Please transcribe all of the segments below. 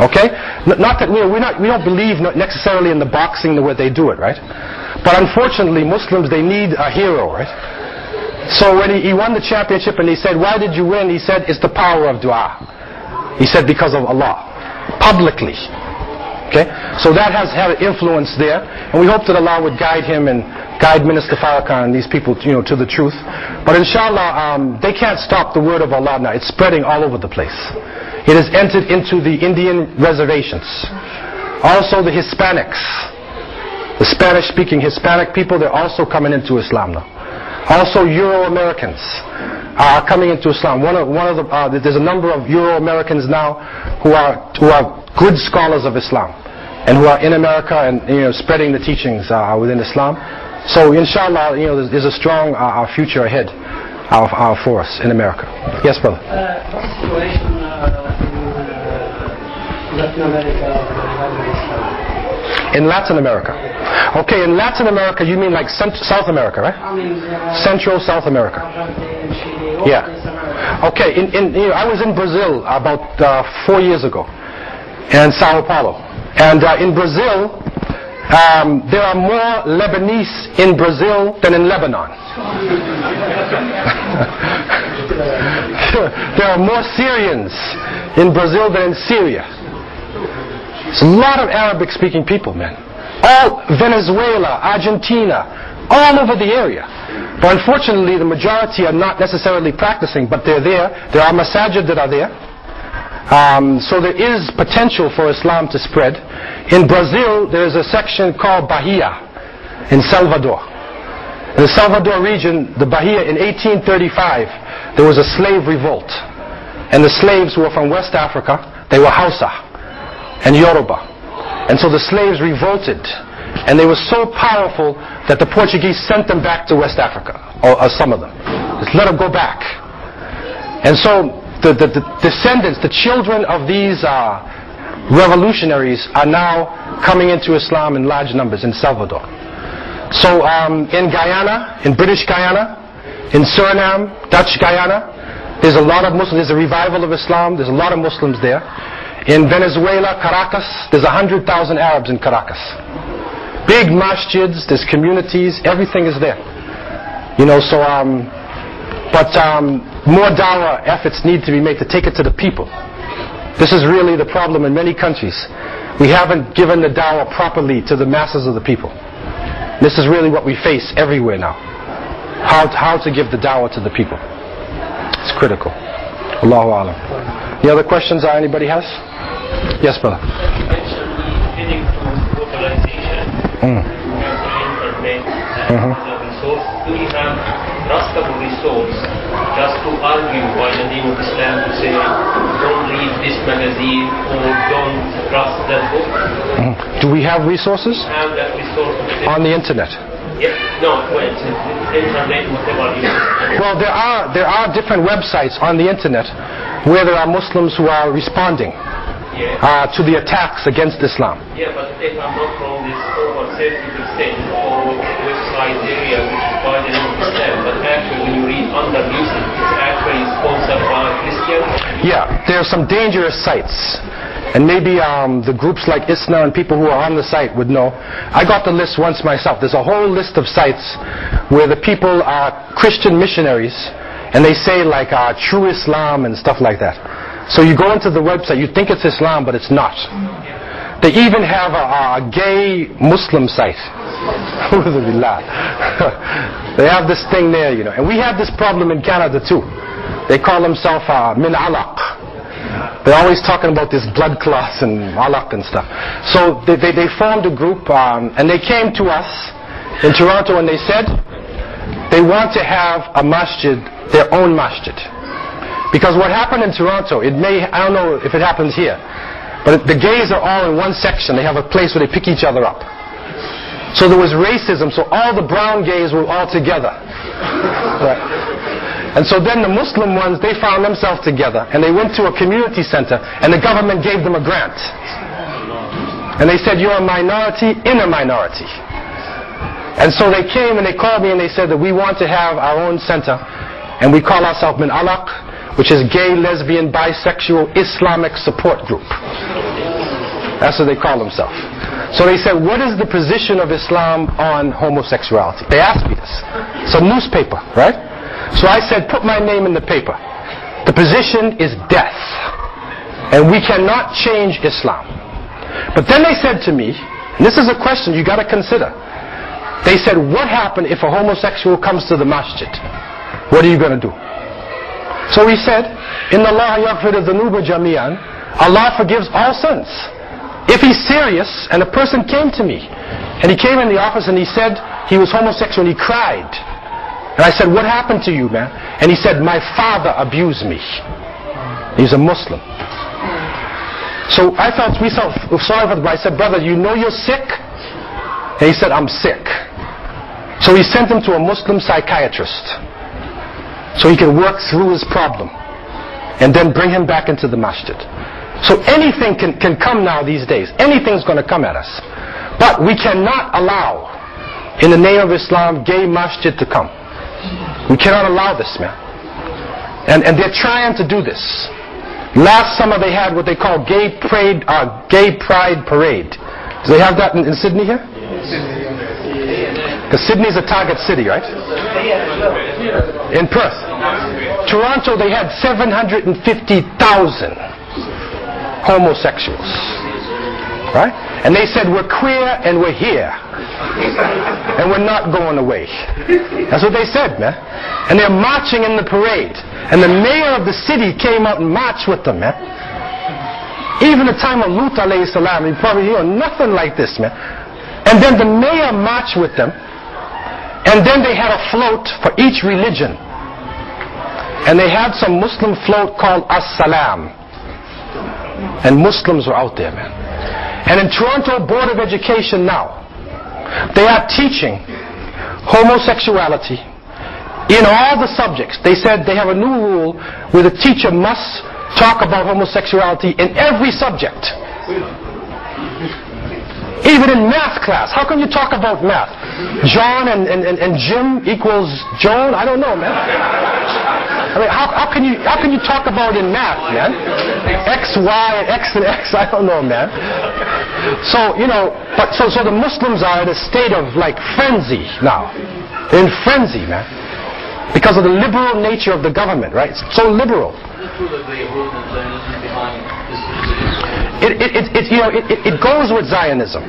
Okay? Not that we don't believe necessarily in the boxing the way they do it, right? But unfortunately, Muslims, they need a hero, right? So when he won the championship and he said, why did you win? He said, it's the power of dua. He said, because of Allah. Publicly. Okay? So that has had an influence there. And we hope that Allah would guide him and guide Minister Farrakhan and these people, to the truth. But inshallah, they can't stop the word of Allah now. It's spreading all over the place. It has entered into the Indian reservations. Also the Hispanics. The Spanish-speaking Hispanic people, they're also coming into Islam now. Also Euro-Americans are coming into Islam. There's a number of Euro-Americans now who are good scholars of Islam and who are in America and spreading the teachings within Islam. So inshallah, there's a strong future ahead for us in America. Yes, brother. What's the situation in Latin America regarding Islam? In Latin America. Okay, in Latin America, you mean like South America, right? I mean, Central South America. Argentina, Chile, Yeah. Okay, I was in Brazil about 4 years ago, in Sao Paulo. And in Brazil, there are more Lebanese in Brazil than in Lebanon. There are more Syrians in Brazil than in Syria. It's a lot of Arabic-speaking people, man. All Venezuela, Argentina, all over the area. But unfortunately, the majority are not necessarily practicing, but they're there. There are masajid that are there. So there is potential for Islam to spread. In Brazil, there is a section called Bahia in Salvador. In the Salvador region, the Bahia, in 1835, there was a slave revolt. And the slaves were from West Africa. They were Hausa and Yoruba. And so the slaves revolted. And they were so powerful that the Portuguese sent them back to West Africa, or some of them. Just let them go back. And so the descendants, the children of these revolutionaries are now coming into Islam in large numbers in Salvador. So in Guyana, in British Guyana, in Suriname, Dutch Guyana, there's a lot of Muslims. There's a revival of Islam. There's a lot of Muslims there. In Venezuela, Caracas, there's 100,000 Arabs in Caracas. Big masjids, there's communities, everything is there. But more dawah efforts need to be made to take it to the people. This is really the problem in many countries. We haven't given the dawah properly to the masses of the people. This is really what we face everywhere now. How to give the dawah to the people. It's critical. Allahu Alam. Any other questions anybody has? Yes, brother. You mentioned heading to globalization. You have the internet and other resources. Do you have trustable resource just to argue by the name of Islam to say don't read this magazine or don't trust that book? Do we have resources? Have that resource on the internet? Yeah. No, well, it's internet, whatever you want. Well, there are different websites on the internet where there are Muslims who are responding to the attacks against Islam. Yeah, but if I'm not wrong, it's over 30% of website area which is by the name of Islam. But actually, when you read under music, it's actually sponsored by Christians. Yeah, there are some dangerous sites. And maybe the groups like ISNA and people who are on the site would know. I got the list once myself. There's a whole list of sites where the people are Christian missionaries and they say like true Islam and stuff like that. So you go into the website, you think it's Islam, but it's not. They even have a gay Muslim site. They have this thing there, And we have this problem in Canada too. They call themselves min alaq. They're always talking about this blood clots and alaq and stuff. So they formed a group and they came to us in Toronto and they said they want to have a masjid, their own masjid. Because what happened in Toronto, I don't know if it happens here, but the gays are all in one section. They have a place where they pick each other up. So there was racism, so all the brown gays were all together. Right. And so then the Muslim ones, they found themselves together and they went to a community center and the government gave them a grant. And they said, you're a minority in a minority. And so they came and they called me and they said that we want to have our own center and we call ourselves Min Alaq, which is Gay, Lesbian, Bisexual, Islamic Support Group. That's what they call themselves. So they said, what is the position of Islam on homosexuality? They asked me this. It's a newspaper, right? So I said, put my name in the paper. The position is death. And we cannot change Islam. But then they said to me, and this is a question you got to consider. They said, what happens if a homosexual comes to the masjid? What are you going to do? So we said, Inna Allah yaghfiru dhunuba jami'an. Allah forgives all sins. If he's serious, and a person came to me, and he came in the office and he said he was homosexual and he cried. And I said, what happened to you, man? And he said, my father abused me. He's a Muslim. So we felt sorry for the brother. I said, brother, you know you're sick? And he said, I'm sick. So he sent him to a Muslim psychiatrist so he can work through his problem and then bring him back into the masjid. So anything can come now these days. Anything's going to come at us. But we cannot allow, in the name of Islam, gay masjid to come. We cannot allow this, man. And they're trying to do this. Last summer they had what they call gay pride parade. Do they have that in Sydney here? Because Sydney's a target city, right? In Perth. Toronto, they had 750,000 homosexuals. Right? And they said, we're queer and we're here. And we're not going away. That's what they said, man. And they're marching in the parade. And the mayor of the city came out and marched with them, man. Even the time of Lut alayhi salam, you probably hear nothing like this, man. And then the mayor marched with them. And then they had a float for each religion. And they had some Muslim float called As-Salam. And Muslims were out there, man. And in Toronto Board of Education now, they are teaching homosexuality in all the subjects. They said they have a new rule where the teacher must talk about homosexuality in every subject. Even in math class. How can you talk about math? John and Jim equals Joan? I don't know, man. I mean, how can you talk about in math, man? X, Y, and X and X, I don't know, man. So, so the Muslims are in a state of like frenzy now. They're in frenzy, man. Because of the liberal nature of the government, right? It's so liberal. It goes with Zionism.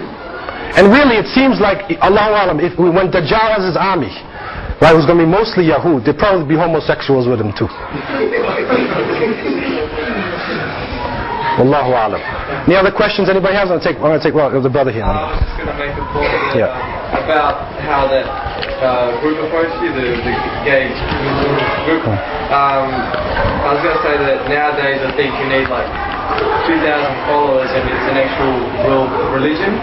And really it seems like, Allahu Alam, when Dajjal has his army, right, it was going to be mostly Yahud, there'd probably be homosexuals with him too. Wallahu Alam. Any other questions anybody has? I'm going to take the brother here. I was just going to make a point about how that group approached you, the gay group. I was going to say that nowadays I think you need like 2,000 followers and it's an actual world religion.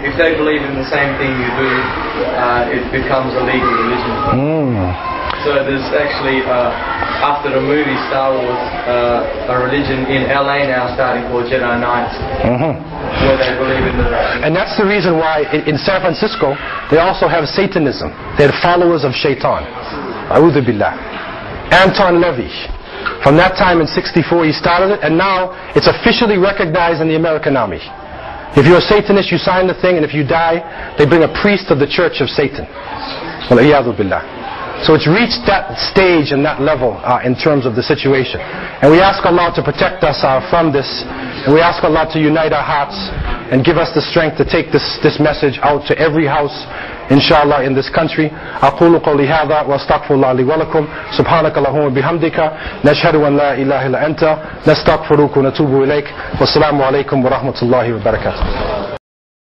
If they believe in the same thing you do, it becomes a legal religion. So there's actually, after the movie Star Wars, a religion in LA now starting called Jedi Knights, where they believe in the... And that's the reason why in San Francisco they also have Satanism. They're followers of Shaitan. A'udhu billah. Anton Levy. From that time in '64 he started it, and now it's officially recognized in the American Army. If you're a Satanist, you sign the thing, and if you die, they bring a priest of the Church of Satan. Wal-iyadhu billah. So it's reached that stage and that level in terms of the situation. And we ask Allah to protect us from this, and we ask Allah to unite our hearts and give us the strength to take this message out to every house, inshallah, in this country. أقول قولي هذا واستغفر الله لي ولكم سبحانك اللهم وبحمدك نشهد أن لا إله إلا أنت نستغفرك ونتوب إليك والسلام عليكم ورحمة الله وبركاته.